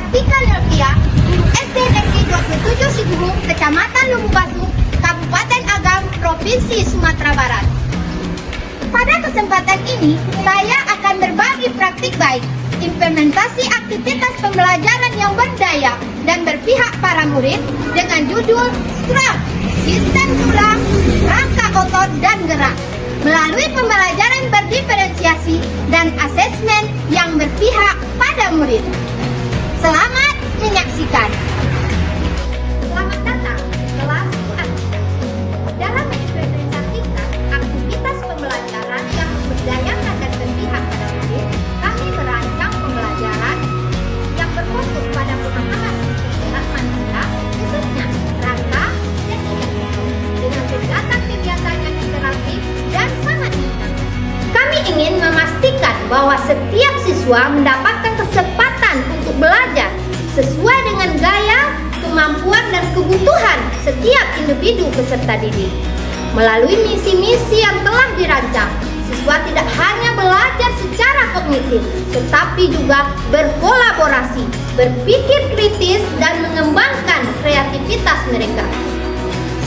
Atika Nelvia, guru SD Negeri 27 Siburung, Kecamatan Lumbasu, Kabupaten Agam, Provinsi Sumatera Barat. Pada kesempatan ini, saya akan berbagi praktik baik, implementasi aktivitas pembelajaran yang berdaya dan berpihak para murid dengan judul STRONG, Sistem Tulang, Rangka Otot dan Gerak, melalui pembelajaran berdiferensiasi dan asesmen yang berpihak pada murid. Selamat menyaksikan. Selamat datang kelas Atika. Dalam mengimplementasikan aktivitas pembelajaran yang memberdayakan dan berpihak pada murid, kami merancang pembelajaran yang berfokus pada pemahaman sistem gerak manusia, khususnya rangka dan otot, dengan kegiatan-kegiatan yang interaktif dan sangat menyenangkan. Kami ingin memastikan bahwa setiap siswa mendapatkan kesempatan untuk belajar sesuai dengan gaya, kemampuan, dan kebutuhan setiap individu peserta didik. Melalui misi-misi yang telah dirancang, siswa tidak hanya belajar secara kognitif, tetapi juga berkolaborasi, berpikir kritis, dan mengembangkan kreativitas mereka.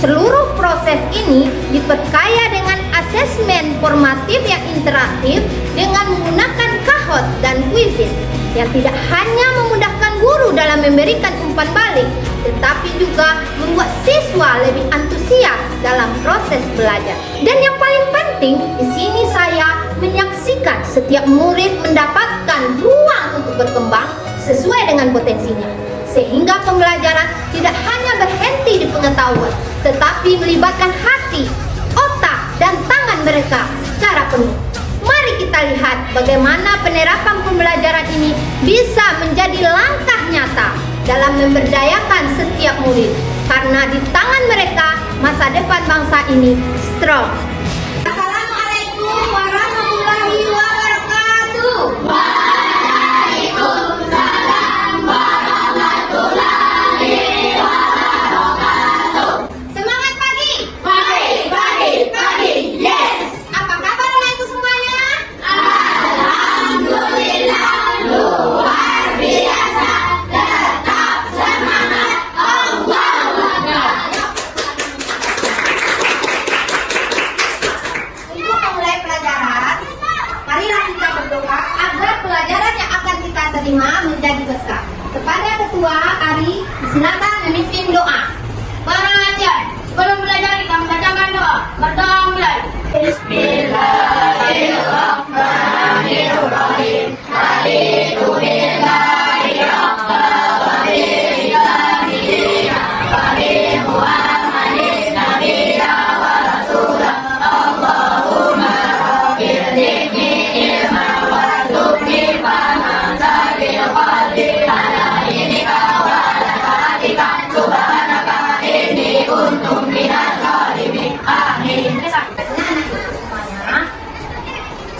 Seluruh proses ini diperkaya dengan asesmen formatif yang interaktif dengan menggunakan kahot dan kuisis yang tidak hanya memudahkan guru dalam memberikan umpan balik, tetapi juga membuat siswa lebih antusias dalam proses belajar. Dan yang paling penting, di sini saya menyaksikan setiap murid mendapatkan ruang untuk berkembang sesuai dengan potensinya, sehingga pembelajaran tidak hanya berhenti di pengetahuan, tetapi melibatkan hati, otak, dan tangan mereka secara penuh. Mari kita lihat bagaimana penerapan pembelajaran ini bisa menjadi langkah nyata dalam memberdayakan setiap murid, karena di tangan mereka masa depan bangsa ini strong. Assalamualaikum warahmatullahi wabarakatuh. Waalaikumsalam warahmatullahi wabarakatuh. Semangat pagi. Pagi. Yes. Apa kabar anak-anakku semuanya? Alhamdulillah, luar biasa. Tetap semangat. Allahu Akbar. Untuk memulai pelajaran, marilah kita berdoa agar pelajaran yang akan kita terima menjadi besar. Kepada Ketua Ari, silakan memimpin doa. Para ajar, sebelum belajar kita membacakan doa. Berdoa mulai. Bismillahirrahmanirrahim.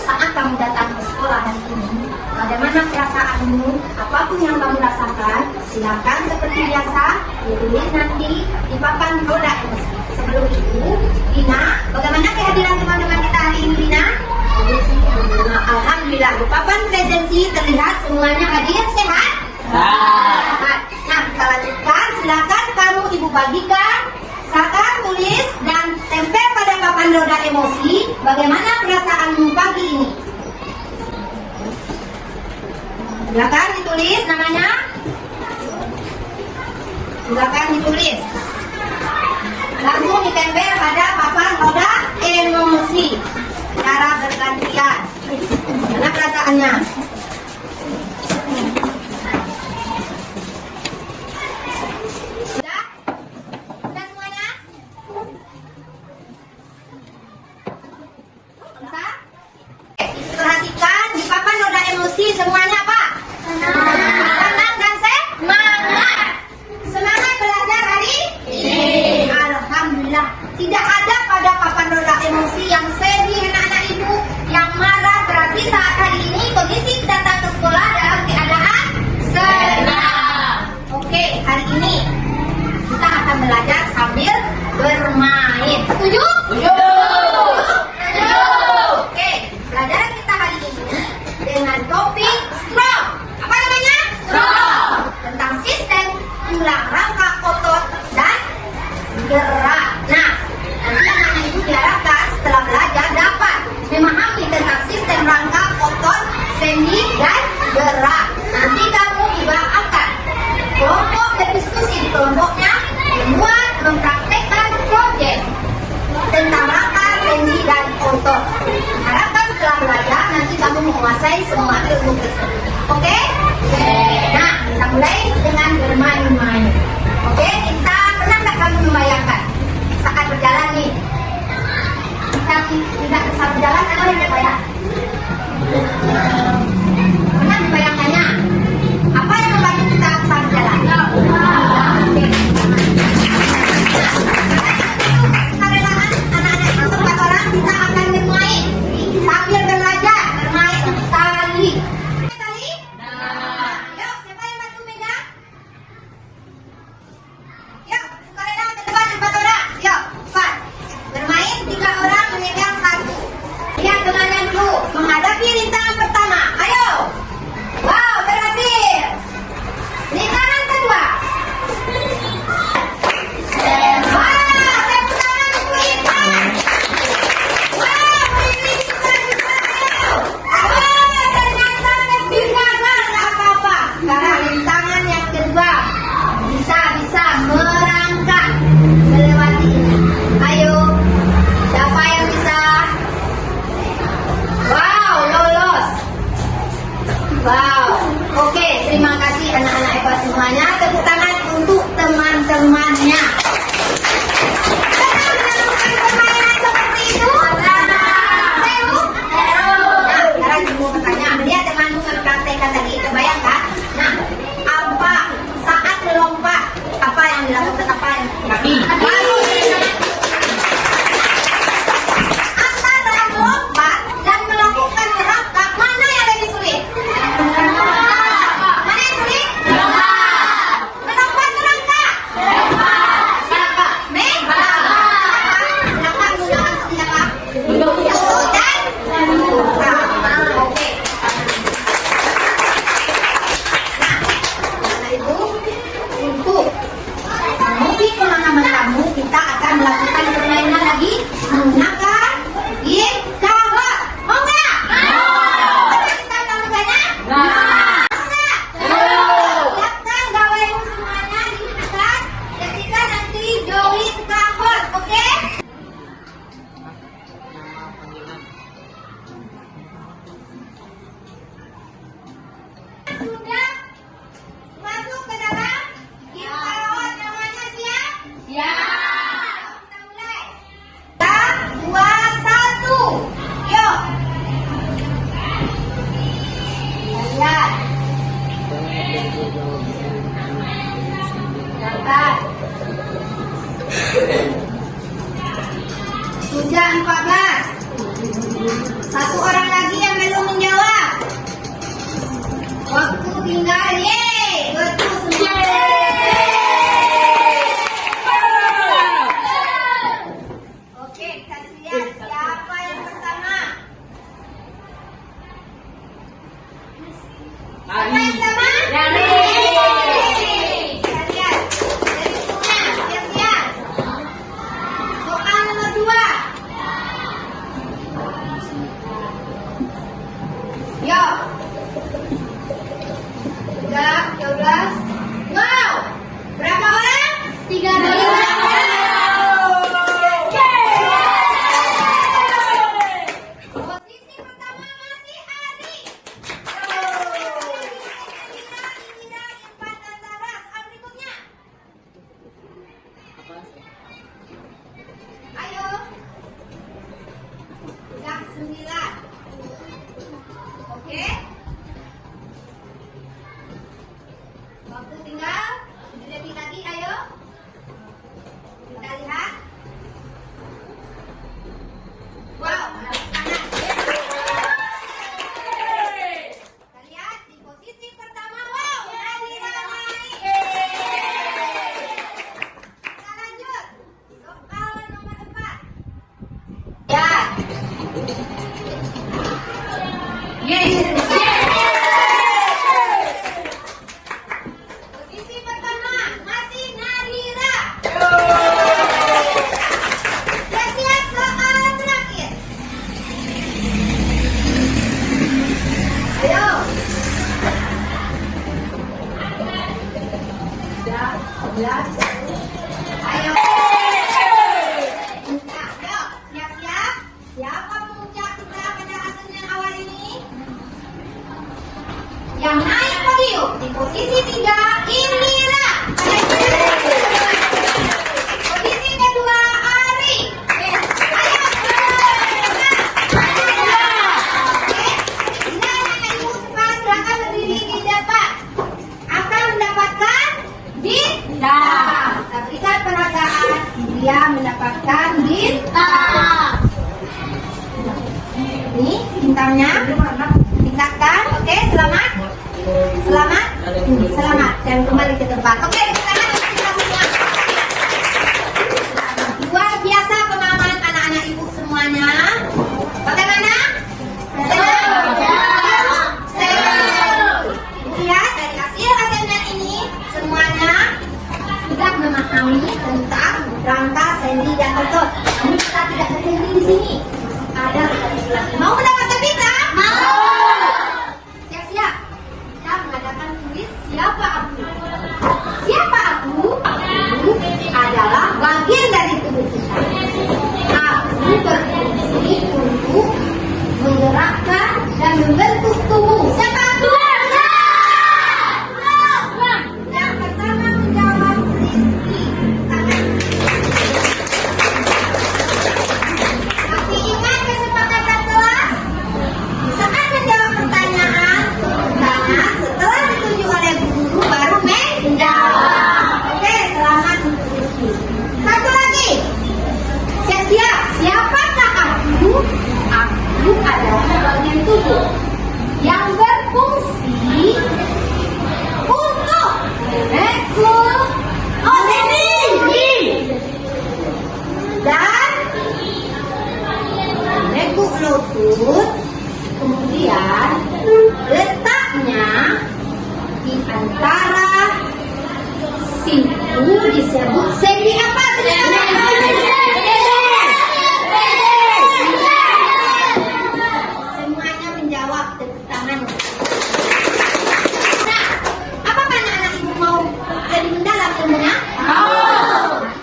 Saat kamu datang ke sekolah hari ini, bagaimana perasaanmu? Apapun yang kamu rasakan, silakan seperti biasa ditulis nanti di papan roda emosi. Sebelum itu, Dina, bagaimana kehadiran teman-teman kita hari ini, Dina? Alhamdulillah, di papan presensi terlihat semuanya hadir, sehat? Sehat. Nah, kita lanjutkan. Silakan kamu ibu bagikan, silakan tulis dan tempel pada papan roda emosi. Bagaimana perasaanmu pagi ini? Silakan ditulis namanya. Silakan ditulis. Langsung ditempel pada papan roda emosi. Cara bergantian. Mana perasaannya? Sudah? Sudah semuanya? Bisa? Perhatikan di papan roda emosi semuanya apa? Senang dan semangat. Semangat belajar hari ini. Alhamdulillah. Tidak ada pada papan roda emosi yang sedih anak-anak ibu, yang marah. Berarti saat hari ini kondisi datang ke sekolah dalam keadaan senang. Oke, hari ini kita akan belajar sambil bermain. Setuju? Setuju. Oke, pelajaran kita hari ini dengan topik strong. Apa namanya? Strong. gerak. Nah, nanti anak-anak itu diharapkan setelah belajar dapat memahami tentang sistem rangka, otot, sendi, dan gerak. Nanti kamu juga akan kelompok berdiskusi di kelompoknya, membuat, mempraktekkan proyek tentang rangka, sendi, dan otot. Harapkan setelah belajar nanti kamu menguasai semua ilmu tersebut. Oke? Nah, kita mulai dengan bermain-main. Oke, kita pernah nggak kamu membayangkan saat berjalan nih? Kita tidak saat berjalan atau yang berbayang? Pernah membayangkannya? Apa yang membantu kita saat berjalan? Oke. Kerelaan anak-anak itu 4 orang kita akan bermain sambil belajar bermain tali. Tali? Yuk, siapa yang bantu megang? Yuk, sukarela ke depan 4 orang. Yuk, 4. Bermain 3 orang memegang 1. Lihat temannya dulu menghadapi rintangan pertama. Ayo. Wow, berhasil. Rintangan kedua. Sekarang rintangan yang kedua, bisa merangkak melewati ini. Ayo, siapa yang bisa? Wow, lolos. Wow, oke, terima kasih anak-anak hebat semuanya. Tepuk tangan untuk teman-temannya. Pernah melakukan permainan seperti itu? Seru? Nah, sekarang ibu bertanya, melihat temanmu mempraktekkan tadi, kebayangkan? Nah, apa saat melompat? Apa yang dilakukan? Apa yang antara melompat dan melakukan merangkak, mana yang lebih sulit? Mana yang sulit? Melompat merangkak. Siapa? Merangkak menggunakan siapa? Lutut dan oke. Nah, itu untuk memenuhi pemahaman kamu, kita akan melakukan permainan lagi menggunakan gift cover. Mau nggak? Mau kita lakukannya? Mau nggak? Siapkan gawaimu semuanya dihidupkan ketika nanti join cover, oke? Sudah masuk ke dalam gift cover, namanya siap? Kita mulai. 3, 2, 1. Yuk. Lihat. Berangkat. Sudah 14. 1 orang lagi yang belum menjawab. Waktu tinggal, yeay, betul semua. Oke, kita lihat siapa yang pertama. Siapa yang pertama? Kita lihat dari bukunya, siap-siap. Soal nomor 2. Yuk. 12. Wow. Berapa orang? 13 orang. Posisi pertama masih Ari. Irfan dan Taras. Berikutnya. Ayo. Sudah 9. Oke. Waktu tinggal lebih lagi, ayo. Kita lihat. Wow, panas. Kita lihat di posisi pertama. Wow, Nadira naik. Kita lanjut. Soal nomor 4. Ya. Yes. Posisi pertama masih Nadira. dia mendapatkan bintang. Ini bintangnya tingkatkan. Oke, selamat. Selamat dan kembali ke tempat. Oke, kita semua. Luar biasa pemahaman anak-anak ibu semuanya. Bagaimana? Lihat dari hasil asesmen ini semuanya sudah memahami tentang rangka, sendi dan otot. Namun kita tidak berhenti di sini. Ada lagi. Mau mendapatkan bintang? Mau. Siap-siap. Kita mengadakan kuis siapa aku. Siapa aku? Aku adalah bagian dari tubuh kita. Aku berfungsi untuk menggerakkan dan membentuk tubuh. Siapa aku? Yang pertama menjawab Rizky. Masih ingat kesepakatan kelas? Saat menjawab pertanyaan, setelah ditunjuk oleh guru baru menjawab. Oke, selamat untuk Rizky. Satu lagi. Siap-siap. Siapakah aku? Aku adalah bagian tubuh yang berfungsi untuk merekrut dan merekrut lutut, kemudian letaknya di antara siku disebut sendi apa? Semuanya menjawab, tepuk tangan. Nah, apakah anak-anak ibu mau jadi mendalam ilmunya?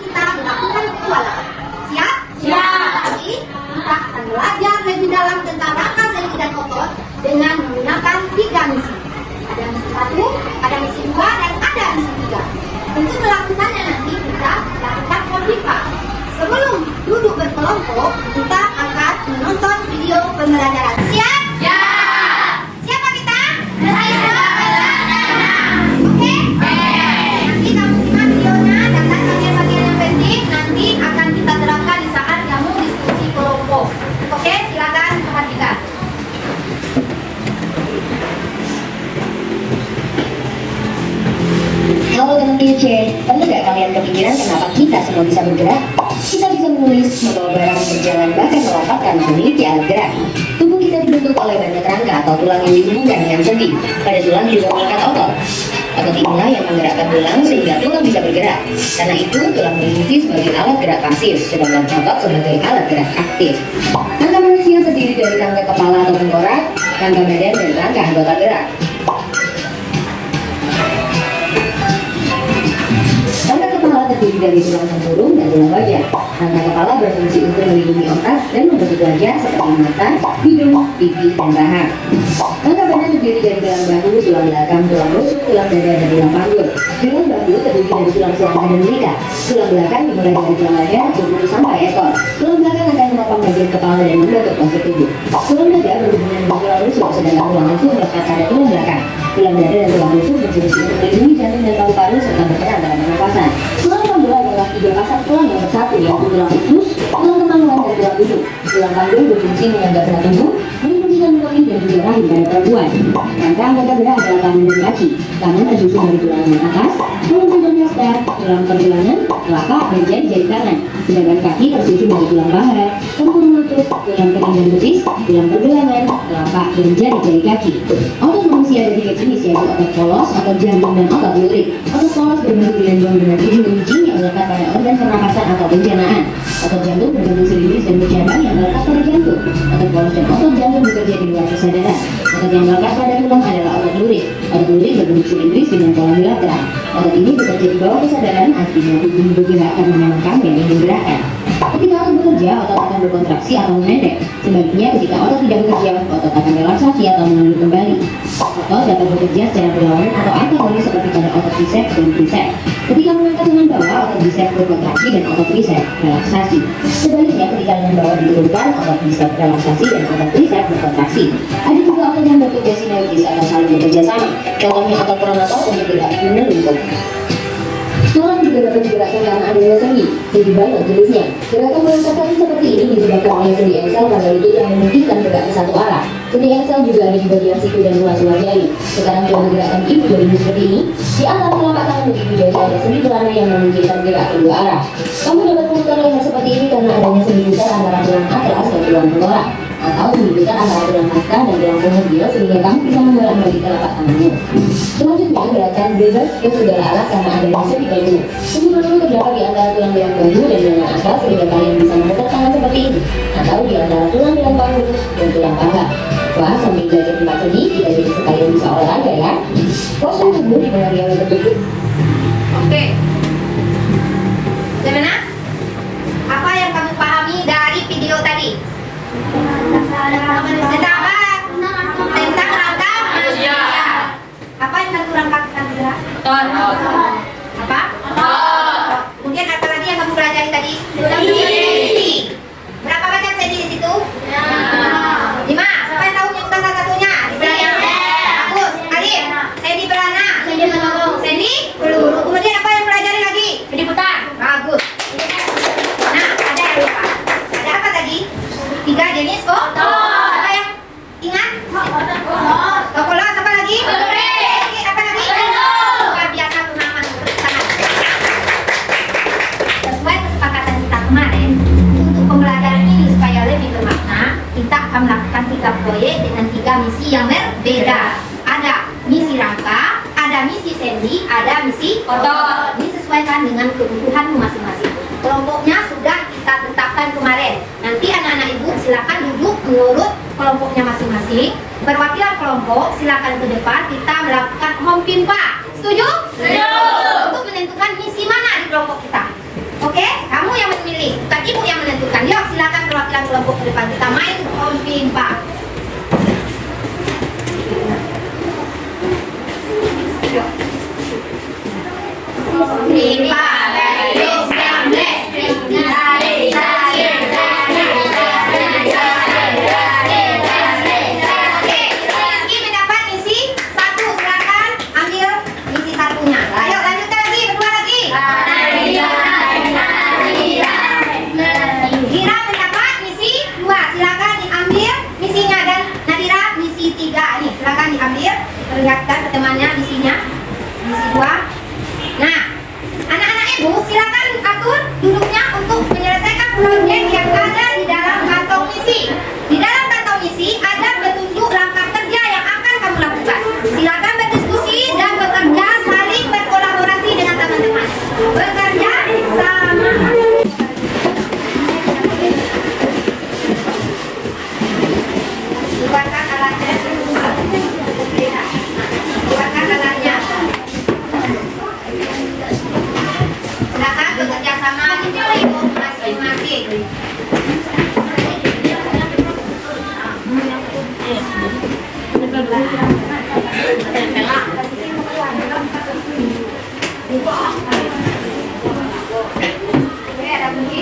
Kita melakukan petualangan. Siap? Jadi kita akan belajar lebih dalam tentang rangka, sendi dan otot dengan menggunakan 3 misi. Ada misi 1, ada misi 2, dan ada misi 3. Untuk melakukannya nanti kita lakukan kompipa. Sebelum duduk berkelompok, kita akan menonton video pembelajaran. Siap? Siapa kita? Oke? Nanti kamu simak videonya dan bagian-bagian yang penting nanti akan kita terapkan di saat kamu diskusi kelompok. Oke, silakan perhatikan. Halo teman TC, pernah nggak kalian kepikiran kenapa kita semua bisa bergerak? Kita bisa menulis, membawa barang, berjalan, bahkan melompat karena memiliki alat gerak. Tubuh kita dibentuk oleh banyak rangka atau tulang yang dihubungkan dengan sendi. Pada tulang juga melekat otot. Otot inilah yang menggerakkan tulang sehingga tulang bisa bergerak. Karena itu, tulang berfungsi sebagai alat gerak pasif, sedangkan otot sebagai alat gerak aktif. Rangka manusia terdiri dari rangka kepala atau tengkorak, rangka badan, dan rangka anggota gerak. Rangka kepala terdiri dari tulang tempurung dan tulang wajah. Rangka kepala berfungsi untuk melindungi otak dan membentuk wajah seperti mata, hidung, pipi, dan paha. Rangka badan terdiri dari tulang bahu, tulang belakang, tulang rusuk, tulang dada, dan tulang panggul. Tulang bahu terdiri dari tulang selangkah dan lidah. Tulang belakang dimulai dari tulang leher, tubuh sampai ekor. Tulang belakang akan menopang bagian kepala dan membentuk postur tubuh. Tulang dada berhubungan dengan tulang rusuk, sedangkan tulang rusuk melekat pada tulang belakang. Tulang dada dan tulang rusuk berfungsi untuk melindungi jantung dan paru-paru serta berperan dalam pernapasan. Tulang panggul adalah 3 pasang tulang yang bersatu, yaitu tulang usus, tulang kemaluan, dan tulang duduk. Tulang panggul berfungsi menjaga berat tubuh, melindungi kandungan dan juga rahim pada perempuan. Rangka anggota gerak adalah tangan dan kaki. Tangan tersusun dari tulang yang atas, tulang pinggang dasar, tulang pergelangan, telapak, dan jari kanan. Sedangkan kaki tersusun dari tulang paha, tempurung lutut, tulang kering dan betis, tulang pergelangan, telapak, dan jari kaki. Otot manusia ada 3 jenis, yaitu otot polos, otot jantung, dan otot lurik. Otot polos berbentuk gelembung dengan ujung runcing yang melekat pada organ pernapasan atau pencernaan. Otot jantung berbentuk silindris dan bercabang yang melekat pada jantung. Otot polos dan otot jantung bekerja di luar kesadaran. Otot yang melekat pada tulang adalah otot lurik. Otot lurik berbentuk silindris dengan pola bilateral. Otot ini bekerja di bawah kesadaran, artinya tubuh bergerak karena memang kami yang ingin gerakan. Ketika otot bekerja, otot akan berkontraksi atau memendek. Sebaliknya, ketika otot tidak bekerja, otot akan relaksasi atau mengalir kembali. Otot dapat bekerja secara berlawanan atau antagonis seperti pada otot biceps dan triceps. Ketika mengangkat dengan bawah, otot biceps berkontraksi dan otot triceps relaksasi. Sebaliknya, ketika dengan bawah diturunkan, otot biceps relaksasi dan otot triceps berkontraksi. Ada juga otot yang bekerja sinergis atau saling bekerja sama. Contohnya otot pronator untuk gerak menelungkup. Tulang juga dapat digerakkan karena adanya sendi, jadi banyak jenisnya. Gerakan meloncat seperti ini disebabkan oleh sendi ankle pada lutut yang memungkinkan bergerak ke satu arah. Sendi ankle juga ada di bagian siku dan luar jari. Sekarang coba gerakan ibu jari seperti ini. Di antara telapak tangan ibu jari ada sendi belana yang memungkinkan gerak kedua arah. Kamu dapat memutar leher seperti ini karena adanya sendi putar antara tulang atlas dan tulang tengkorak, atau sendi putar antara tulang kasta dan tulang punggung sehingga kamu bisa membolak-balik telapak tanganmu. Selanjutnya gerakan bebas ke segala arah karena adanya sendi bambu. Sendi bambu terdapat di antara tulang belang bambu dan tulang atas sehingga kalian bisa memutar tangan seperti ini, atau di antara tulang belang bambu dan tulang paha. Wah, sambil belajar tentang seni, kita jadi sekalian bisa olahraga ya. Postur tubuh dipengaruhi oleh berbentuk. Oke. Gimana? Apa yang kamu pahami dari video tadi? Tentang apa? Tentang rangka manusia. Apa yang satu rangka kita gerak? Apa? Kemudian apa lagi yang kamu pelajari tadi? Sendi. Berapa banyak sendi di situ? 5. Siapa yang tahu menyebutkan salah satunya? Bagus. Alif. Sendi belana. Sendi peluru. Kemudian apa yang pelajari lagi? Sendi putar. Bagus. Nah, ada yang lupa. Ada apa tadi? 3 jenis kok? Apa yang ingat? Tokolos. Apa lagi? Apa lagi? Luar biasa pemahaman tangan. Sesuai kesepakatan kita kemarin, untuk pembelajaran ini supaya lebih bermakna, kita akan melakukan 3 proyek dengan 3 misi yang berbeda. Ada misi rangka, ada misi sendi, ada misi otot. Ini sesuaikan dengan kebutuhanmu masing-masing. Kelompoknya sudah kita tetapkan kemarin. Nanti anak-anak ibu silakan duduk menurut kelompoknya masing-masing. Perwakilan kelompok silakan ke depan, kita melakukan home pimpa. Setuju? Setuju. Untuk menentukan misi mana di kelompok kita. Oke, kamu yang memilih, bukan ibu yang menentukan. Yuk, silakan perwakilan kelompok ke depan, kita main home pimpa. Yuk. Pimpa dari perlihatkan ke temannya misinya, misi 2. Nah, anak-anak ibu silakan atur duduknya untuk menyelesaikan proyek yang ada di dalam kantong misi. Di dalam kantong misi ada petunjuk langkah kerja yang akan kamu lakukan. Silakan berdiskusi dan bekerja saling berkolaborasi dengan teman-teman. Bekerja sama. Buatkan alatnya. Buatkan alatnya. Silakan bekerja sama di kelompok masing-masing. Oke, ada bunyi.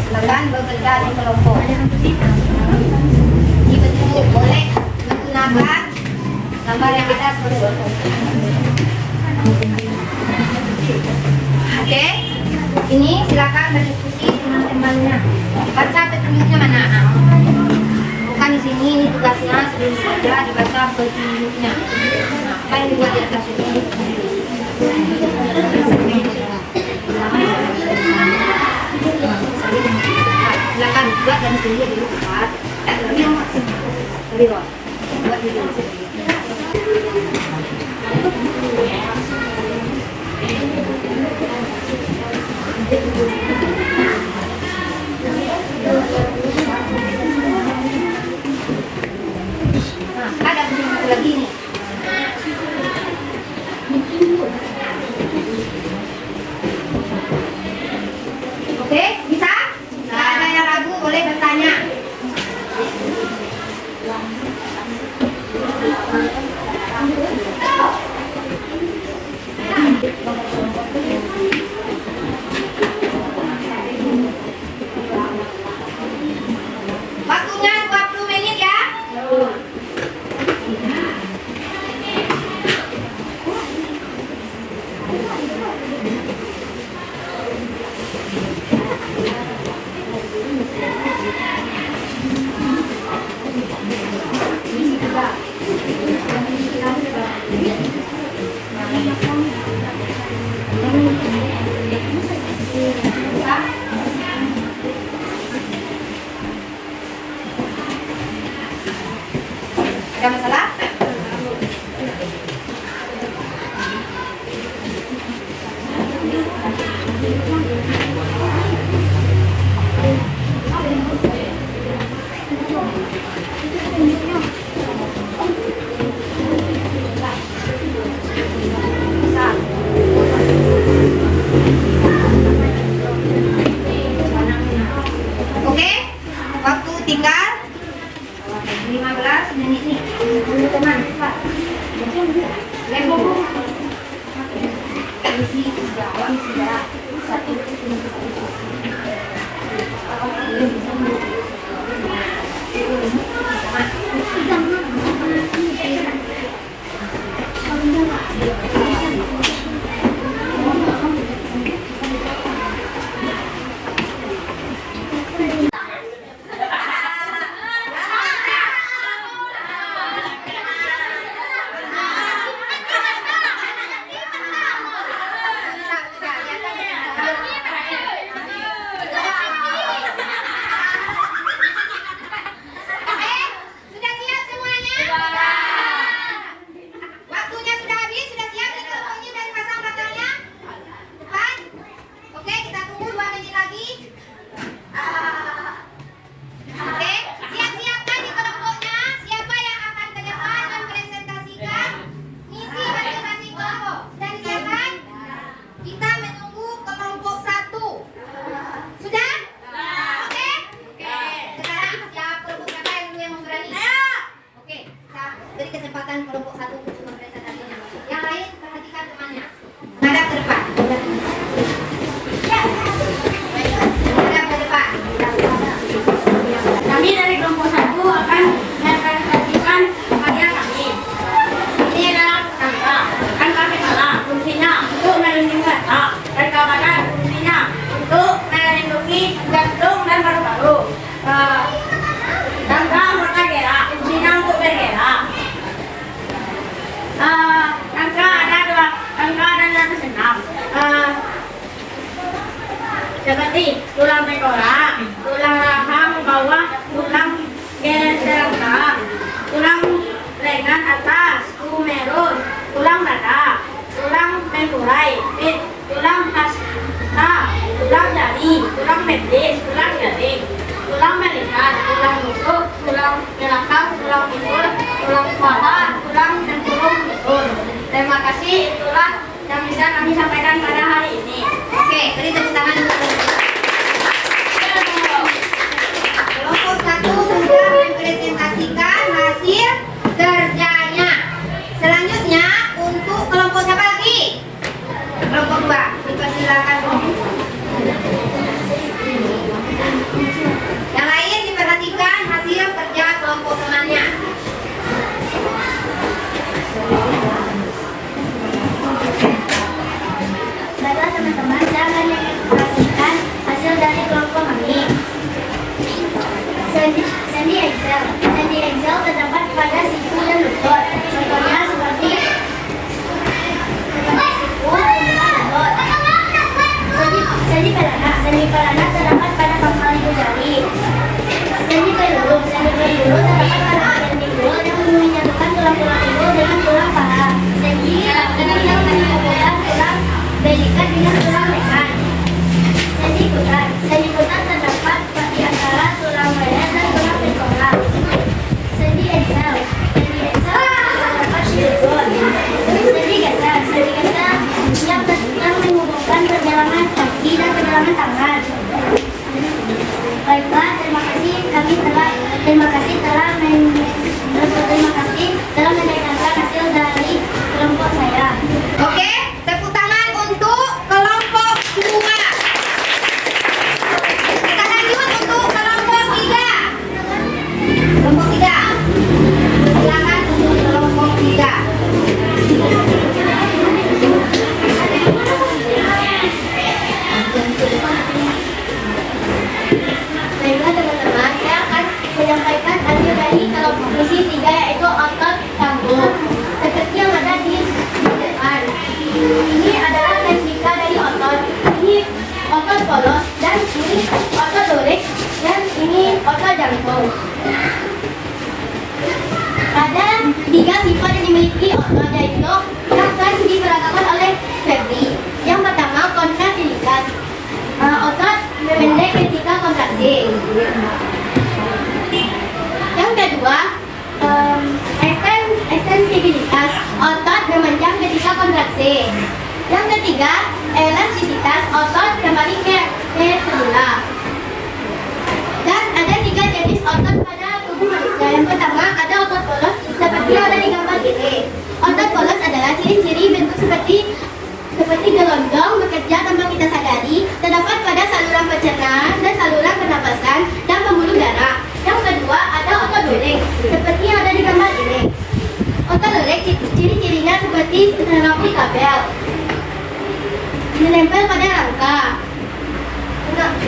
Silakan bekerja di kelompok. Dibentuk boleh menggunakan gambar yang ada seperti itu. Oke, ini silakan berdiskusi dengan temannya. Baca petunjuknya mana? Bukan di sini, ini tugasnya sendiri saja dibaca petunjuknya. Nah, apa yang dibuat di atas itu? Silakan buat dan sendiri dulu buat. Buat dulu. Nah, ada satu lagi nih. Oke, bisa? Nggak ada yang ragu, boleh bertanya. Waktunya 20 menit ya. Ada masalah? Oke, waktu tinggal 15 menit nih. Teman, Pak. Lembo. Isi sudah satu. Sudah siap semuanya? Waktunya sudah habis, sudah siap nih kelompoknya dari pasang belakangnya? Depan? Oke, kita tunggu 2 menit lagi. Oke, siap-siapkan di kelompoknya. Siapa yang akan ke depan mempresentasikan misi masing-masing kelompok? Sudah disiapkan? Kita menunggu kelompok 1. Sudah? Oke? Sekarang siap kelompok berapa yang dulu yang mau berani? Oke, kita beri kesempatan kelompok 1 untuk mempresentasinya. Yang lain perhatikan temannya. Nada ke depan. Nada ke depan. Kami dari kelompok 1 akan mempresentasikan karya kami. Ini adalah angka. Angka skala fungsinya untuk melindungi data. Rangka badan fungsinya untuk melindungi jantung dan paru-paru. Rangka anggota gerak fungsinya untuk bergerak. Rangka ada 206. Seperti tulang tengkorak, tulang rahang bawah, tulang gerengka, tulang lengan atas, kumerus, tulang dada, tulang mengkurai, tulang hasta, tulang jari, tulang betis, tulang jaring, tulang melihat, tulang rusuk, tulang belakang, tulang pinggul, tulang paha, tulang tempurung betul. Terima kasih, itulah yang bisa kami sampaikan pada hari ini. Oke, beri tepuk tangan untuk kelompok 1 sudah mempresentasikan hasil kerjanya. Selanjutnya untuk kelompok siapa lagi? Kelompok 2. Dipersilakan. Yang lain diperhatikan hasil kerja kelompok temannya. Baiklah teman-teman, saya akan menginformasikan hasil dari kelompok kami. Sendi Excel. Sendi Excel terdapat pada siku dan lutut. Contohnya seperti siku dan lutut. Sendi pelana. Sendi pelana terdapat pada pangkal ibu jari. Sendi peluru. Sendi peluru terdapat pada bagian pinggul yang menyatukan tulang-tulang pinggul dengan tulang paha. Sendi yang menyambungkan tulang belikat dengan tulang leher. otot dorek, dan ini otot jantung. Ada 3 sifat yang dimiliki otot, yaitu yang akan diperagakan oleh Febri. Yang pertama, kontraktilitas. Otot memendek ketika kontraksi. Yang kedua, ekstensibilitas. Otot memanjang ketika kontraksi. Yang ketiga, elastisitas. Otot kembali ke semula. Dan ada 3 jenis otot pada tubuh manusia. Yang pertama, ada otot polos seperti yang ada di gambar ini. Otot polos adalah ciri-ciri bentuk seperti gelondong bekerja tanpa kita sadari, terdapat pada saluran pencernaan dan saluran pernapasan dan pembuluh darah. Yang kedua, ada otot loreng seperti yang ada di gambar ini. Otot loreng ciri-cirinya seperti seperti kabel menempel pada rangka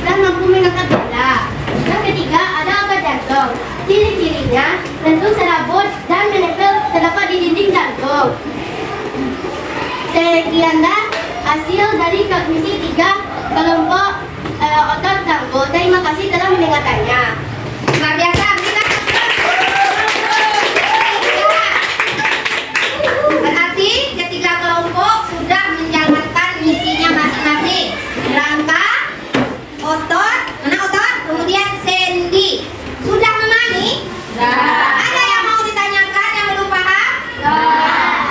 dan mampu mengangkat bola. Yang ketiga, ada otot jantung. Ciri-cirinya bentuk serabut dan menempel terdapat di dinding jantung. Sekianlah hasil dari kognisi 3 kelompok otot jantung. Terima kasih telah mendengarkannya. Luar biasa, berarti ketiga kelompok sudah menjalankan misinya masing-masing. Rangka, otot, mana otot? Kemudian sendi. Sudah memahami? Ada yang mau ditanyakan yang belum paham?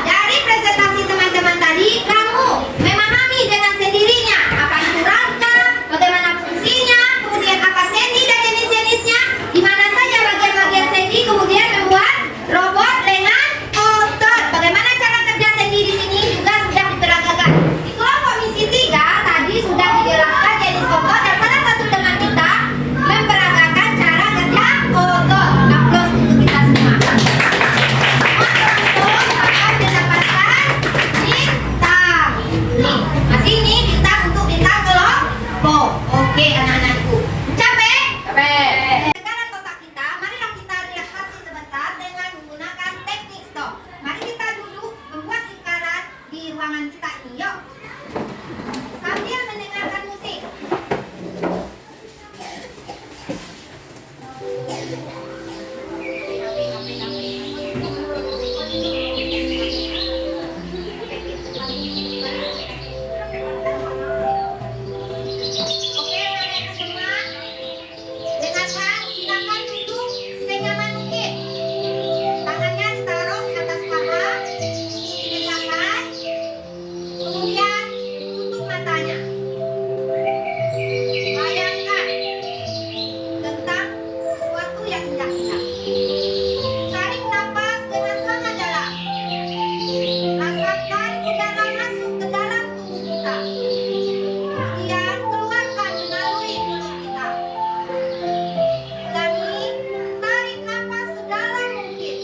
Dari presentasi teman-teman tadi, kamu memahami dengan sendirinya apa itu rangka, bagaimana fungsinya, kemudian apa sendi dan jenis-jenisnya, di mana saja bagian-bagian sendi, kemudian membuat robot dengan otot. Bagaimana cara kerja sendi di sini juga sudah diperagakan. Di kelompok misi 3 tadi sudah dijelaskan jenis otot dan salah satu teman kita memperagakan cara kerja otot. Aplaus untuk kita semua. Akan mendapatkan bintang. Nih, masih ini bintang untuk bintang kelompok. Oke, anak-anakku. Capek? Capek. Sekarang kotak kita, marilah kita relaksasi sebentar dengan menggunakan teknik stop. Mari kita duduk membuat lingkaran di ruangan kita ini. Yuk. Sambil mendengarkan musik. Oke, anak-anak semua. Dengarkan, silakan duduk senyaman mungkin. Tangannya ditaruh di atas paha, ditegakkan, kemudian tutup matanya. Bayangkan tentang sesuatu yang indah-indah. Tarik nafas dengan sangat dalam. Rasakan udara masuk ke dalam tubuh kita. Kemudian keluarkan melalui mulut kita. Ulangi, tarik nafas sedalam mungkin.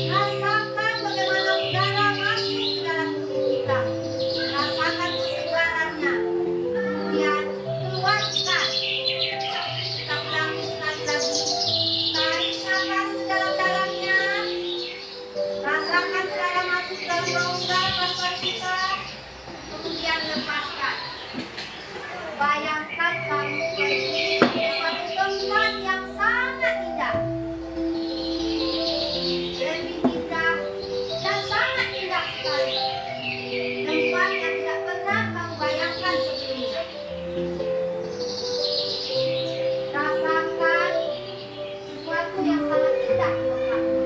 Rasakan bagaimana udara masuk ke dalam tubuh kita. Rasakan kesegarannya. Kemudian keluarkan. Kita ulangi sekali lagi. Tarik nafas sedalam-dalamnya. Rasakan udara masuk dalam rongga paru-paru kita. Kemudian lepaskan. Bayangkan kamu pergi ke suatu tempat yang sangat indah. Lebih indah dan sangat indah sekali. Tempat yang tidak pernah kamu bayangkan sebelumnya. Rasakan sesuatu yang sangat indah untuk kamu.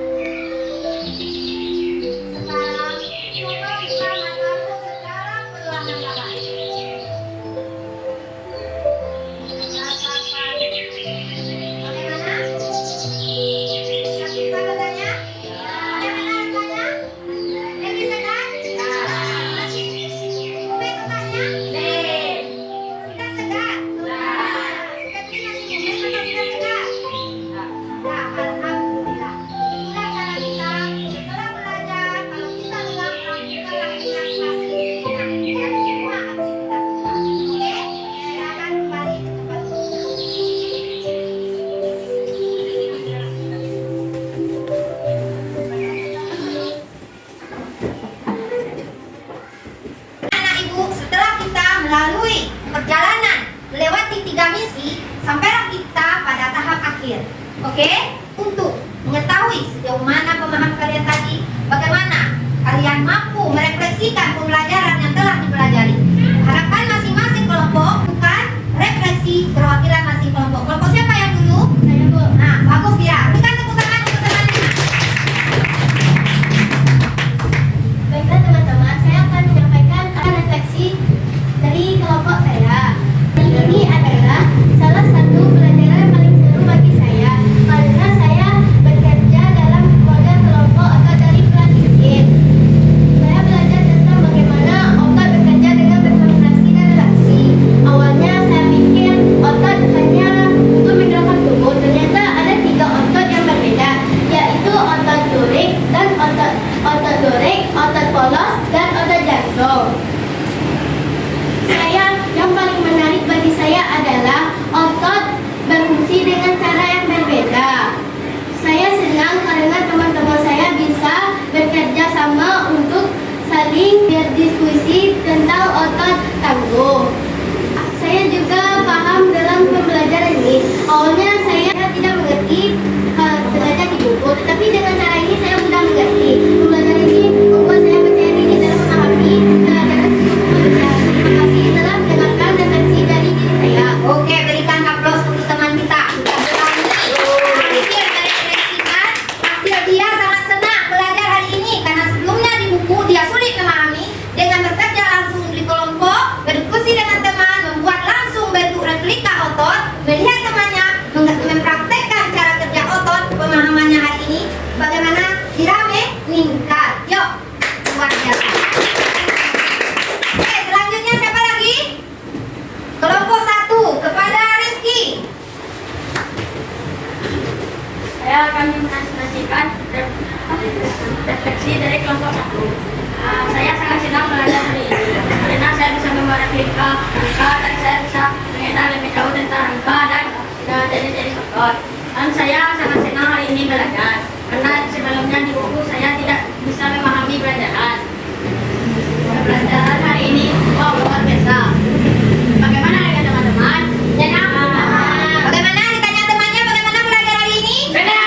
Sekarang, coba buka matamu secara perlahan-lahan. Rasakan. Bagaimana? Sakit badannya? Bagaimana rasanya? Lebih segar? Masih kumpul otaknya? Sudah segar? Tapi masih kumpul atau sudah segar? Sudah, alhamdulillah. Itulah cara kita setelah belajar. Kalau kita melangkah, kita lakukan relaksasi. Dan semua tiga misi, sampailah kita pada tahap akhir. Oke? Untuk mengetahui sejauh mana pemahaman kalian tadi, bagaimana kalian mampu merefleksikan pembelajaran yang telah dipelajari. Harapkan masing-masing kelompok bukan refleksi perwakilan masing kelompok. Kelompok siapa yang dulu? Saya, Bu. Nah, bagus dia. Berikan tepuk tangan untuk teman-teman. Baiklah teman-teman, saya akan menyampaikan refleksi dari kelompok saya. Ini adalah salah satu pelajaran yang paling seru bagi saya karena saya bekerja dalam model kelompok atau dari pelatihan. Saya belajar tentang bagaimana otot bekerja dengan berkomunikasi dan reaksi. Awalnya saya pikir otot hanya untuk menggerakkan tubuh. Ternyata ada 3 otot yang berbeda, yaitu otot lurik dan otot lurik, otot polos dan otot jantung. Yang paling menarik bagi saya adalah otot berfungsi dengan cara yang berbeda. Saya senang karena teman-teman saya bisa bekerja sama untuk saling berdiskusi tentang otot tangguh. Saya juga paham dalam pembelajaran ini. Awalnya saya tidak mengerti belajar di buku, tetapi dengan cara ini saya mudah mengerti. Pembelajaran ini membuat saya percaya diri dalam memahami pelajaran pembelajaran. Terima kasih telah mendengarkan refleksi dari diri saya. Oke, berikan aplaus untuk teman kita. Sudah berani hampir merefleksikan hasil dia sangat senang belajar hari ini karena sebelumnya di buku dia sulit memahami. Dengan bekerja langsung di kelompok, berdiskusi dengan teman, membuat langsung bentuk replika otot, melihat temannya mempraktekkan cara kerja otot, pemahamannya hari ini bagaimana dirame meningkat. Yuk, luar biasa. Oke, selanjutnya siapa lagi? Kelompok 1 kepada Rizky. Saya akan menyampaikan refleksi dari kelompok 1. Saya sangat senang belajar hari ini karena saya bisa membuat replika rangka dan saya bisa mengenal lebih jauh tentang rangka dan jenis-jenis otot. Dan saya sangat senang hari ini belajar karena sebelumnya di buku saya tidak bisa memahami pelajaran. Pelajaran hari ini luar biasa. Bagaimana dengan teman-teman? Bagaimana ditanya temannya bagaimana belajar hari ini? Benar.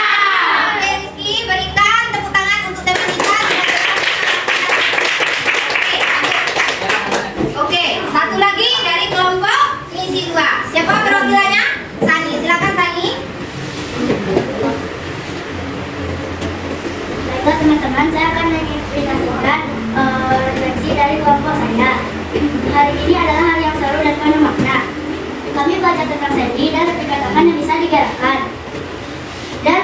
Oke, Rizky, berikan tepuk tangan untuk teman kita. Oke, satu lagi dari kelompok misi 2. Siapa perwakilannya? Sani, silakan Sani. Baiklah teman-teman, saya akan menginspirasikan refleksi dari kelompok saya. Hari ini adalah hari yang seru dan penuh makna. Kami belajar tentang sendi dan replika tangan yang bisa digerakkan. Dan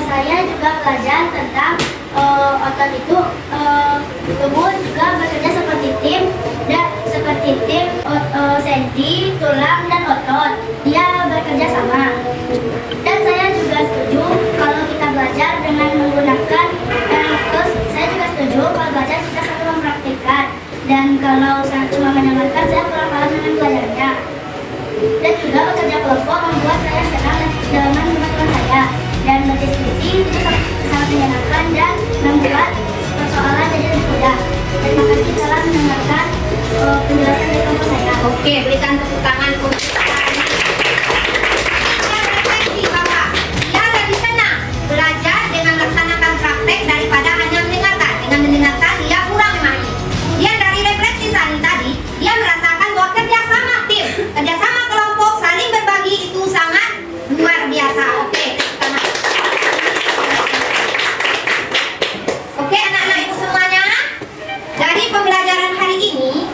saya juga belajar tentang otot itu tubuh juga bekerja seperti tim sendi, tulang dan otot. Dia bekerja sama. Dan saya juga setuju kalau kita belajar dengan menggunakan terus saya juga setuju kalau belajar kita selalu mempraktikkan. Dan kalau saya cuma mendengarkan, saya kurang paham dengan pelajarannya. Dan juga bekerja kelompok membuat saya senang dengan teman-teman saya. Dan berdiskusi itu sangat menyenangkan dan membuat persoalan jadi lebih mudah. Terima kasih telah mendengarkan penjelasan dari kelompok saya. Oke, berikan tepuk tangan untuk Sani. Dia refleksi bahwa dia lebih senang belajar dengan melaksanakan praktek daripada hanya mendengarkan. Dengan mendengarkan dia kurang memahami. Kemudian dari refleksi Sani tadi, dia merasakan bahwa kerjasama tim, kerjasama kelompok, saling berbagi itu sangat luar biasa. Oke, tepuk tangan. Oke, anak-anak ibu semuanya, dari pembelajaran hari ini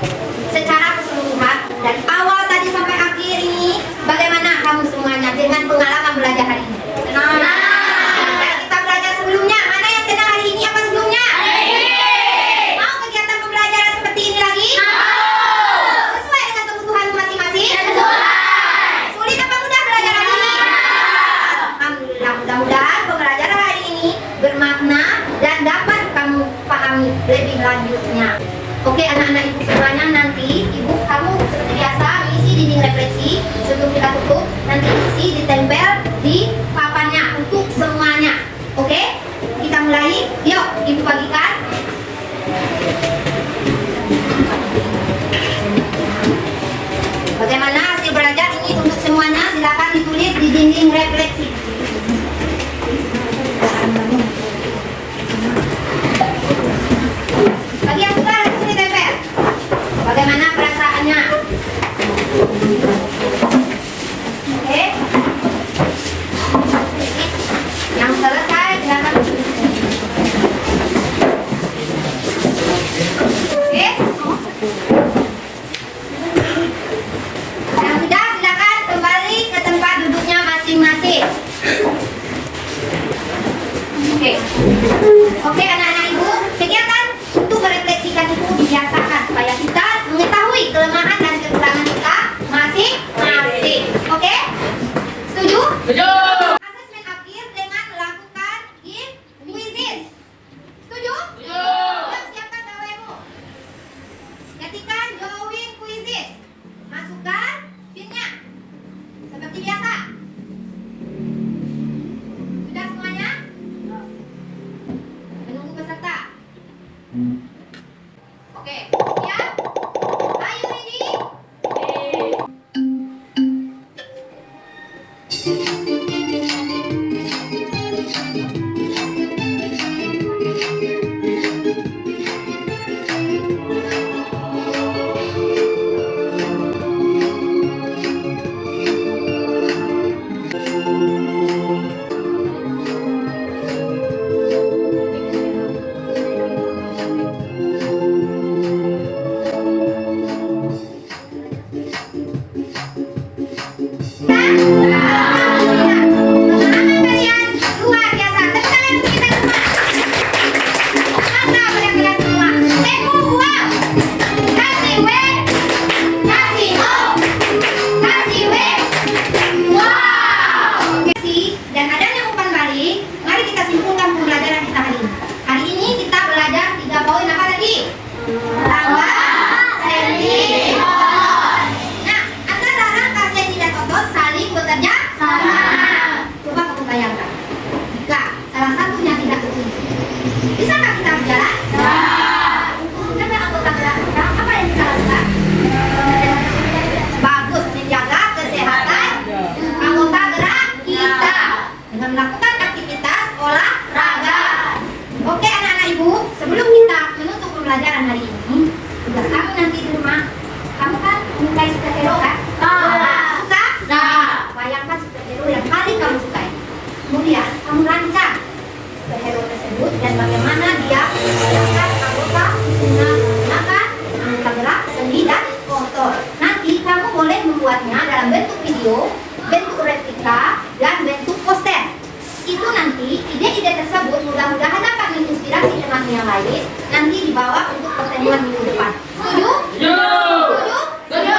membuatnya dalam bentuk video, bentuk replika, dan bentuk poster. Itu nanti ide-ide tersebut mudah-mudahan dapat menginspirasi teman yang lain nanti dibawa untuk pertemuan minggu depan. Setuju? Setuju? Setuju.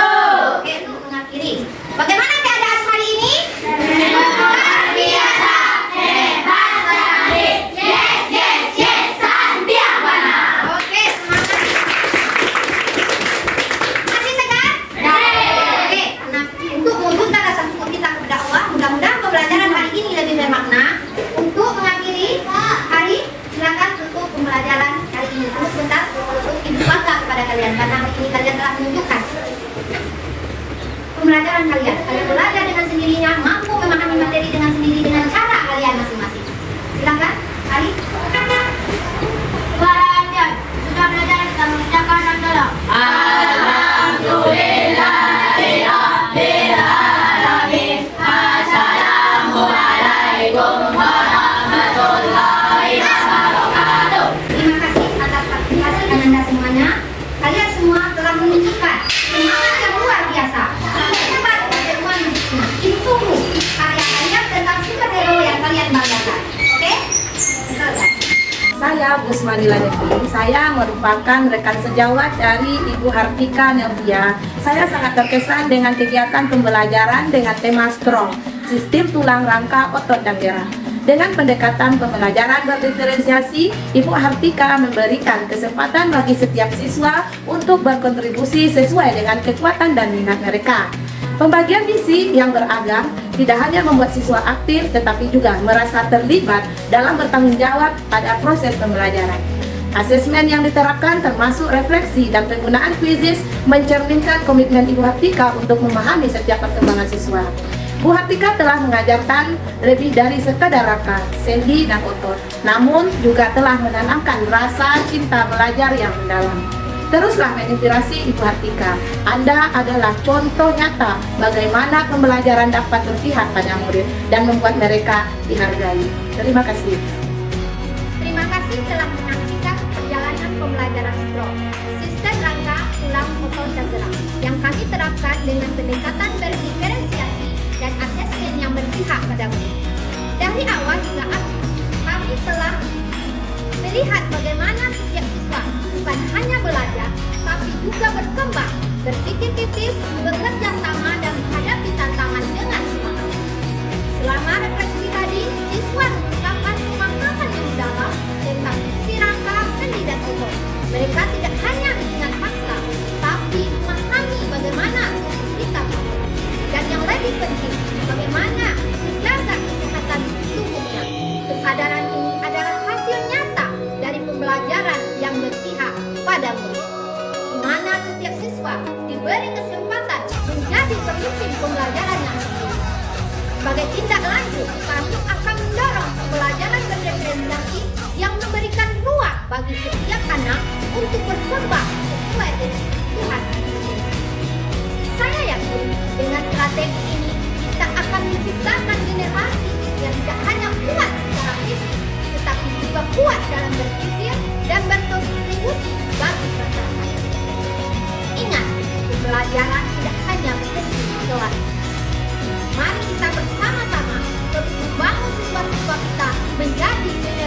Oke, untuk mengakhiri. Bagaimana keadaan hari ini? Luar biasa, hebat sekali. Yes, yes, yes, Santiabana. Oke, semangat. Masih segar? Oke, nah untuk mewujudkan rasa syukur kita kepada Allah, mudah-mudahan pembelajaran hari ini lebih bermakna. Untuk mengakhiri hari, silakan tutup pembelajaran hari ini. Tunggu sebentar, untuk ibu bangga kepada kalian karena hari ini kalian telah menunjukkan pembelajaran kalian. Kalian belajar dengan sendirinya, mampu memahami materi dengan sendiri dengan cara kalian masing-masing. Silakan, Ari. Belajar. Sudah belajar kita mengerjakan adalah Terima kasih atas partisipasi Anda semuanya. Kalian semua telah menunjukkan semangat yang luar biasa. Hebat pertemuan ini. Ditunggu karya kalian tentang superhero yang kalian banggakan. Oke? Selesai. Saya Busmanila Devi. Saya merupakan rekan sejawat dari Ibu Hartika Nelvia. Saya sangat terkesan dengan kegiatan pembelajaran dengan tema STRONG, Sistem Tulang Rangka Otot dan Darah. Dengan pendekatan pembelajaran berdiferensiasi, Ibu Hartika memberikan kesempatan bagi setiap siswa untuk berkontribusi sesuai dengan kekuatan dan minat mereka. Pembagian misi yang beragam tidak hanya membuat siswa aktif, tetapi juga merasa terlibat dalam bertanggung jawab pada proses pembelajaran. Asesmen yang diterapkan termasuk refleksi dan penggunaan kuisis mencerminkan komitmen Ibu Hartika untuk memahami setiap perkembangan siswa. Bu Hartika telah mengajarkan lebih dari sekadar raka, sendi, dan otot, namun juga telah menanamkan rasa cinta belajar yang mendalam. Teruslah menginspirasi Ibu Hartika. Anda adalah contoh nyata bagaimana pembelajaran dapat berpihak pada murid dan membuat mereka dihargai. Terima kasih. Terima kasih telah menyaksikan perjalanan pembelajaran STRONG, Sistem Rangka Tulang Otot dan Gerak, yang kami terapkan dengan pendekatan berdiferensiasi dan asesmen yang berpihak pada murid. Dari awal hingga akhir, kami telah melihat bagaimana setiap siswa bukan hanya belajar, tapi juga berkembang, berpikir kritis, bekerja sama, dan menghadapi tantangan dengan semangat. Selama refleksi tadi, siswa mengungkapkan pemahaman yang dalam tentang fungsi rangka, sendi, dan otot. Mereka tidak hanya mengingat fakta, tapi memahami bagaimana kita bekerja. Dan yang lebih penting, bagaimana menjaga kesehatan tubuhnya. Kesadaran ini adalah hasil nyata dari pembelajaran yang berpihak pada murid, di mana setiap siswa diberi kesempatan menjadi pemimpin pembelajaran yang sempurna. Sebagai tindak lanjut, kami akan mendorong pembelajaran berdiferensiasi yang memberikan ruang bagi setiap anak untuk berkembang sesuai dengan Tuhan. Saya yakin dengan strategi ini kita akan menciptakan generasi yang tidak hanya kuat secara fisik, tetapi juga kuat dalam berpikir dan berkontribusi bagi masyarakat. Ingat, pembelajaran tidak hanya berhenti di kelas. Mari kita bersama-sama terus membangun siswa-siswa kita menjadi generasi